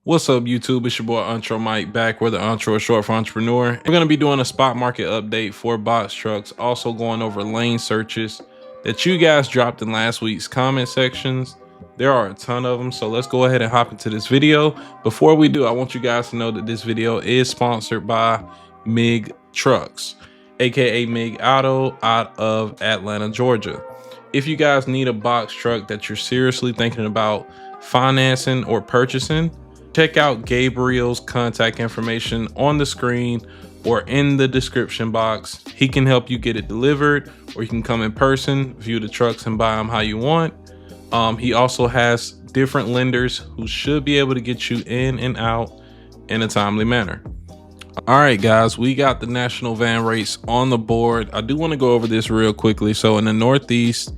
What's up, YouTube? It's your boy Entre Mike back where the Entre is short for entrepreneur. We're going to be doing a spot market update for box trucks, also going over lane searches that you guys dropped in last week's comment sections. There are a ton of them, so let's go ahead and hop into this video. Before we do, I want you guys to know that this video is sponsored by MIG Trucks, aka MIG Auto, out of Atlanta, Georgia. If you guys need a box truck that you're seriously thinking about financing or purchasing, check out Gabriel's contact information on the screen or in the description box. He can help you get it delivered, or you can come in person, view the trucks and buy them how you want. He also has different lenders who should be able to get you in and out in a timely manner. All right, guys, we got the national van rates on the board. I do want to go over this real quickly. So in the Northeast,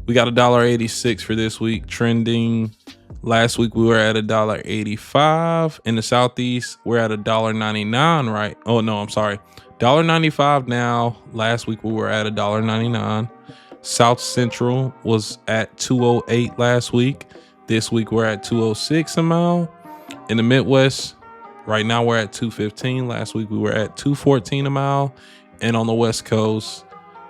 we got $1.86 for this week, trending. Last week we were at $1.85. In the Southeast, we're at $1.99, right? Oh no, I'm sorry, $1.95 now. Last week we were at $1.99. South Central was at $2.08 last week. This week we're at $2.06 a mile. In the Midwest, right now we're at $2.15. Last week we were at $2.14 a mile. And on the West Coast,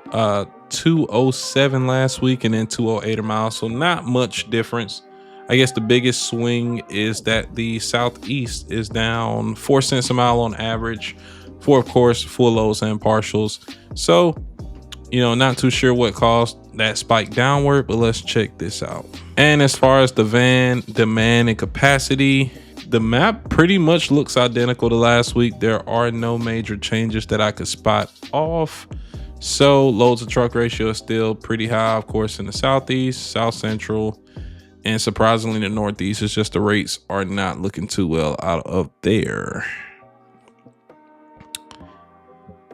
$2.07 last week, and then $2.08 a mile. So not much difference. I guess the biggest swing is that the Southeast is down 4 cents a mile on average for, of course, full loads and partials. So, not too sure what caused that spike downward, but let's check this out. And as far as the van demand and capacity, the map pretty much looks identical to last week. There are no major changes that I could spot off. So loads to truck ratio is still pretty high, of course, in the Southeast, South Central, and surprisingly the Northeast. It's just the rates are not looking too well out of there.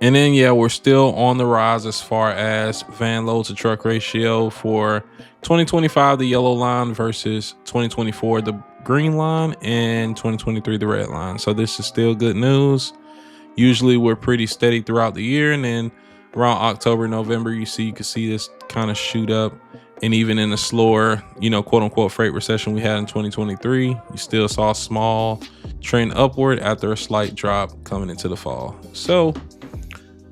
And then, yeah, we're still on the rise as far as van load to truck ratio for 2025, the yellow line, versus 2024, the green line, and 2023, the red line. So this is still good news. Usually we're pretty steady throughout the year, and then around October, November, you can see this kind of shoot up. And even in the slower, quote unquote freight recession we had in 2023, you still saw a small trend upward after a slight drop coming into the fall. So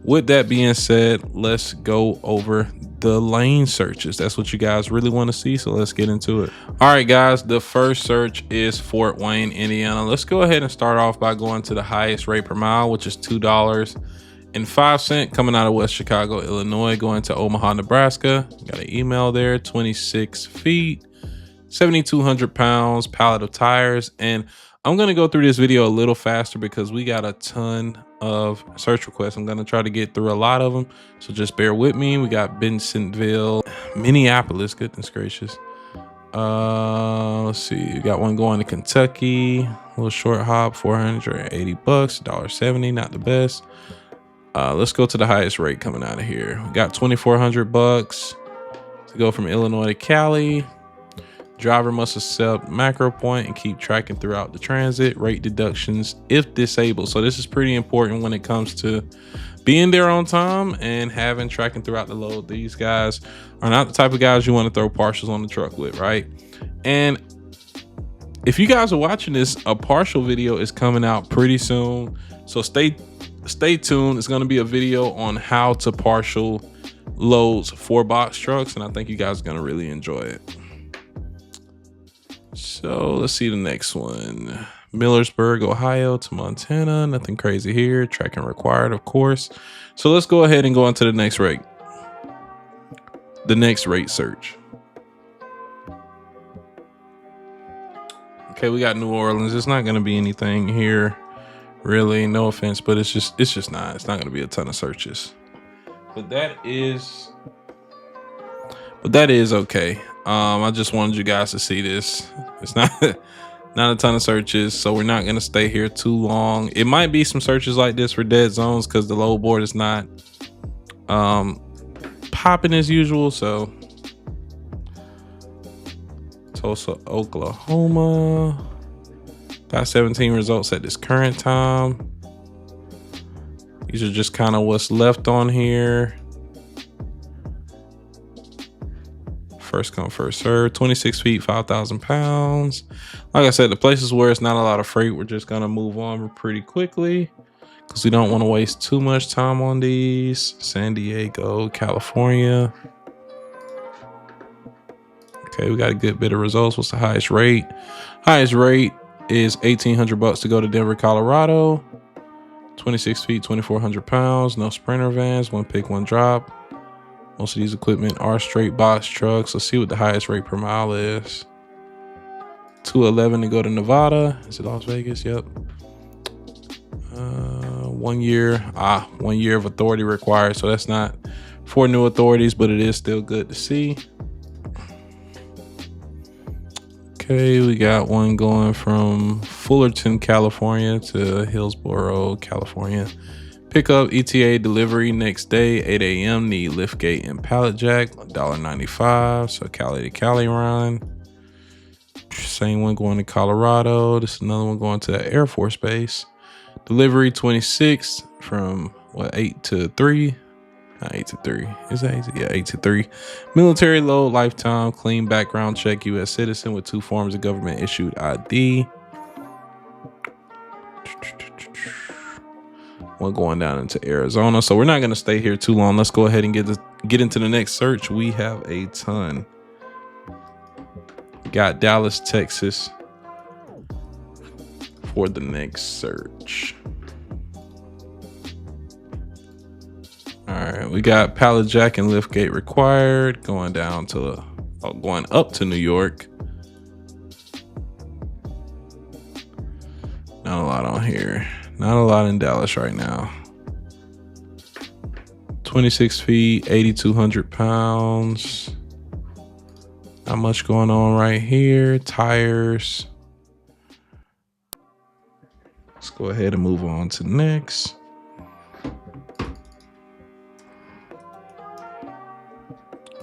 with that being said, let's go over the lane searches. That's what you guys really want to see. So let's get into it. All right, guys, the first search is Fort Wayne, Indiana. Let's go ahead and start off by going to the highest rate per mile, which is $2.05 coming out of West Chicago, Illinois, going to Omaha, Nebraska. Got an email there, 26 feet, 7,200 pounds, pallet of tires. And I'm going to go through this video a little faster because we got a ton of search requests. I'm going to try to get through a lot of them, so just bear with me. We got Bensenville, Minneapolis, goodness gracious. Let's see, we got one going to Kentucky, a little short hop, $480, $1.70, not the best. Let's go to the highest rate coming out of here. We got $2,400 to go from Illinois to Cali. Driver must accept macro point and keep tracking throughout the transit. Rate deductions if disabled. So this is pretty important when it comes to being there on time and having tracking throughout the load. These guys are not the type of guys you want to throw partials on the truck with, right? And if you guys are watching this, a partial video is coming out pretty soon. So stay tuned. It's going to be a video on how to partial loads for box trucks, and I think you guys are going to really enjoy it. So let's see the next one. Millersburg, Ohio to Montana. Nothing crazy here. Tracking required, of course. So let's go ahead and go on to the next rate. The next rate search. Okay, we got New Orleans. It's not going to be anything here, really. No offense, but it's just not. It's not going to be a ton of searches. But that is okay. I just wanted you guys to see this. It's not a ton of searches, so we're not going to stay here too long. It might be some searches like this for dead zones because the load board is not popping as usual. So Tulsa, Oklahoma, got 17 results at this current time. These are just kind of what's left on here. First come, first serve. 26 feet, 5,000 pounds. Like I said, the places where it's not a lot of freight, we're just gonna move on pretty quickly because we don't want to waste too much time on these. San Diego, California. Okay, we got a good bit of results. What's the highest rate? Highest rate is $1,800 to go to Denver, Colorado. 26 feet, 2,400 pounds. No sprinter vans. One pick, one drop. Most of these equipment are straight box trucks. Let's see what the highest rate per mile is. 211 to go to Nevada. Is it Las Vegas? Yep. 1 year. 1 year of authority required. So that's not for new authorities, but it is still good to see. Okay, we got one going from Fullerton, California to Hillsborough, California. Pickup ETA delivery next day, 8 a.m. Need lift gate and pallet jack, $1.95. So Cali to Cali run. Same one going to Colorado. This is another one going to the Air Force Base. Delivery 26 from 8 to 3. Not 8 to 3. Is that 8 to, yeah, 8 to 3. Military load, lifetime, clean background check, U.S. citizen with 2 forms of government issued ID. One going down into Arizona. So we're not going to stay here too long. Let's go ahead and get into the next search. We have a ton. Got Dallas, Texas for the next search. All right, we got pallet jack and lift gate required. Going up to New York. Not a lot on here. Not a lot in Dallas right now. 26 feet, 8,200 pounds. Not much going on right here. Tires. Let's go ahead and move on to next.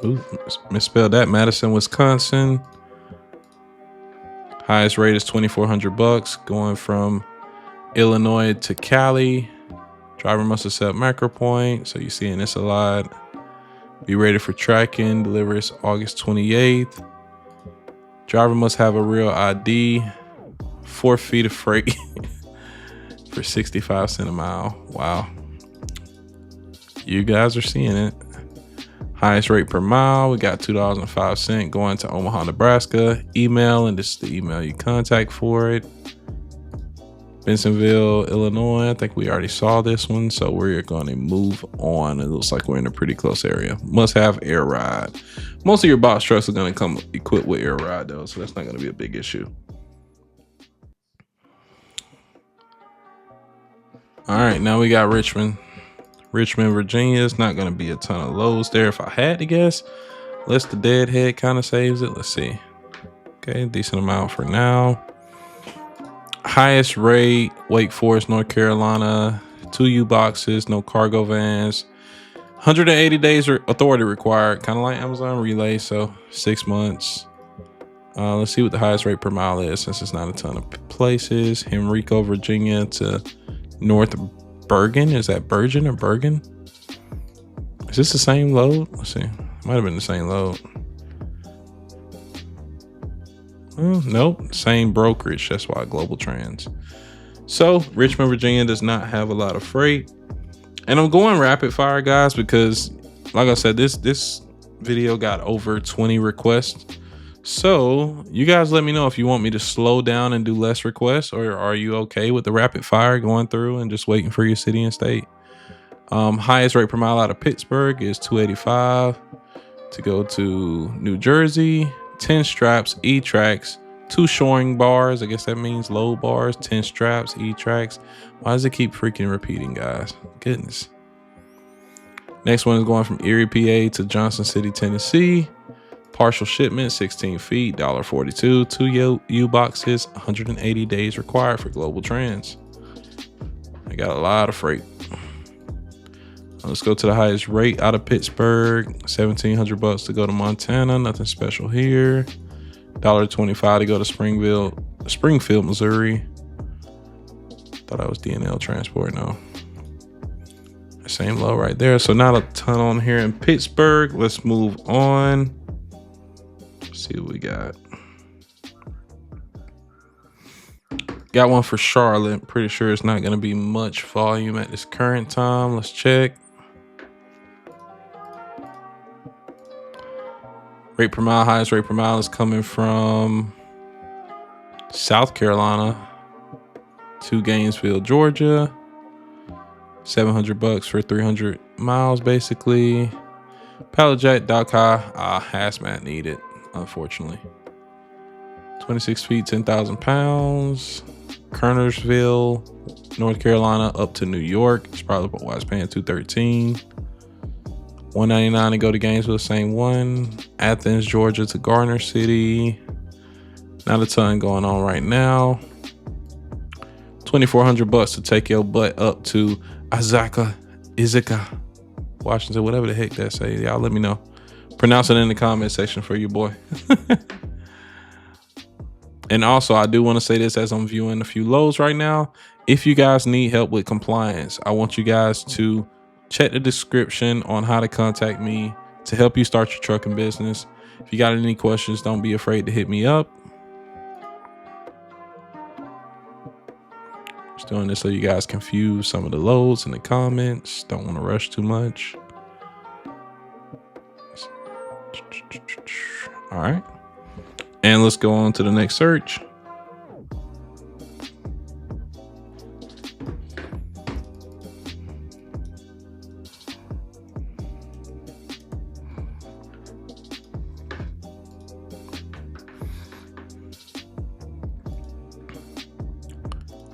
Ooh, misspelled that. Madison, Wisconsin. Highest rate is $2,400 going from Illinois to Cali. Driver must accept macro point. So you're seeing this a lot. Be ready for tracking. Delivers August 28th. Driver must have a real ID. 4 feet of freight for 65 cents a mile. Wow. You guys are seeing it. Highest rate per mile, we got $2.05 going to Omaha, Nebraska. Email, and this is the email you contact for it. Bensenville, Illinois. I think we already saw this one, so we're going to move on. It looks like we're in a pretty close area. Must have air ride. Most of your box trucks are going to come equipped with air ride, though, so that's not going to be a big issue. All right, now we got Richmond, Virginia. It's not going to be a ton of loads there if I had to guess. Unless the deadhead kind of saves it. Let's see. Okay, decent amount for now. Highest rate, Wake Forest, North Carolina. 2 U-boxes, no cargo vans. 180 days authority required. Kind of like Amazon Relay, so 6 months. Let's see what the highest rate per mile is since it's not a ton of places. Henrico, Virginia to North Bergen. Is that Bergen or Bergen? Is this the same load? Let's see. Might have been the same load. Nope. Same brokerage. That's why Global Trans. So Richmond, Virginia does not have a lot of freight. And I'm going rapid fire, guys, because like I said, this video got over 20 requests. So you guys let me know if you want me to slow down and do less requests, or are you okay with the rapid fire going through and just waiting for your city and state? Highest rate per mile out of Pittsburgh is $2.85 to go to New Jersey. 10 straps, E-tracks, 2 shoring bars. I guess that means load bars. 10 straps, E-tracks. Why does it keep freaking repeating, guys? Goodness. Next one is going from Erie, PA to Johnson City, Tennessee. Partial shipment, 16 feet, $1.42. 2 U-boxes, 180 days required for Global Trans. I got a lot of freight. Let's go to the highest rate out of Pittsburgh. $1,700 to go to Montana. Nothing special here. $1.25 to go to Springfield, Missouri. Thought I was DNL Transport. No. Same low right there. So not a ton on here in Pittsburgh. Let's move on. Let's see what we got. Got one for Charlotte. Pretty sure it's not going to be much volume at this current time. Let's check. Rate per mile, highest rate per mile is coming from South Carolina to Gainesville, Georgia. $700 for 300 miles, basically. Pallet jack, dock high, hazmat needed, unfortunately. 26 feet, 10,000 pounds. Kernersville, North Carolina, up to New York. It's probably why it's paying $213. $199 to go to Gainesville, same one. Athens, Georgia to Garner City. Not a ton going on right now. $2,400 to take your butt up to Izika, Washington, whatever the heck that say. Y'all let me know. Pronounce it in the comment section for you, boy. And also, I do want to say this as I'm viewing a few loads right now. If you guys need help with compliance, I want you guys to check the description on how to contact me to help you start your trucking business. If you got any questions, don't be afraid to hit me up. Just doing this so you guys can view some of the loads in the comments. Don't want to rush too much. All right. And let's go on to the next search.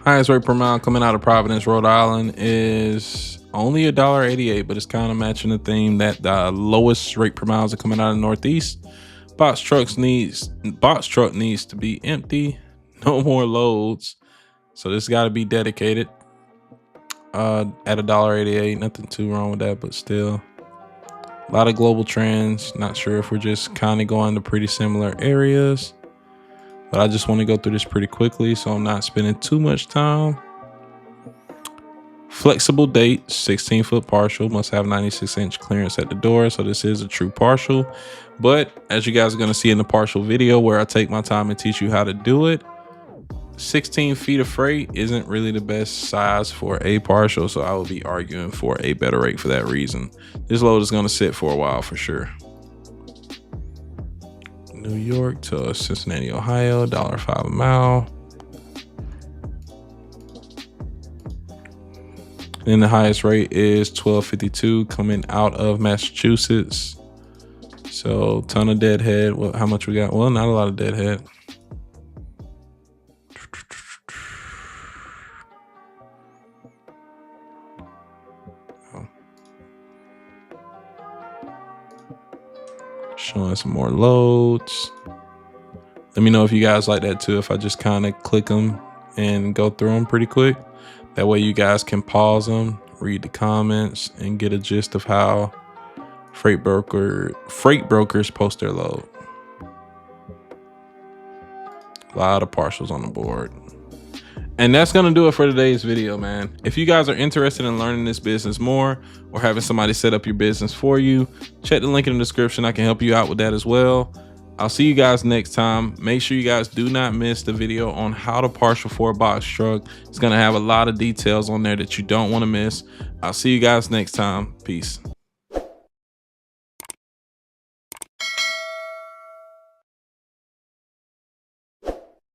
Highest rate per mile coming out of Providence, Rhode Island is only $1.88, but it's kind of matching the theme that the lowest rate per miles are coming out of the Northeast. Box truck needs to be empty. No more loads. So this got to be dedicated at $1.88. Nothing too wrong with that, but still a lot of global trends. Not sure if we're just kind of going to pretty similar areas, but I just want to go through this pretty quickly so I'm not spending too much time. Flexible date, 16-foot partial, must have 96-inch clearance at the door. So this is a true partial. But as you guys are going to see in the partial video where I take my time and teach you how to do it, 16 feet of freight isn't really the best size for a partial. So I would be arguing for a better rate for that reason. This load is going to sit for a while for sure. New York to Cincinnati, Ohio, $1.05 a mile. Then the highest rate is $12.52 coming out of Massachusetts. So ton of deadhead. Well, how much we got? Well, not a lot of deadhead. Oh. Showing some more loads. Let me know if you guys like that too, if I just kind of click them and go through them pretty quick. That way you guys can pause them, read the comments, and get a gist of how freight brokers post their load. A lot of partials on the board. And that's going to do it for today's video, man. If you guys are interested in learning this business more or having somebody set up your business for you, check the link in the description. I can help you out with that as well. I'll see you guys next time. Make sure you guys do not miss the video on how to partial for a box truck. It's going to have a lot of details on there that you don't want to miss. I'll see you guys next time. Peace.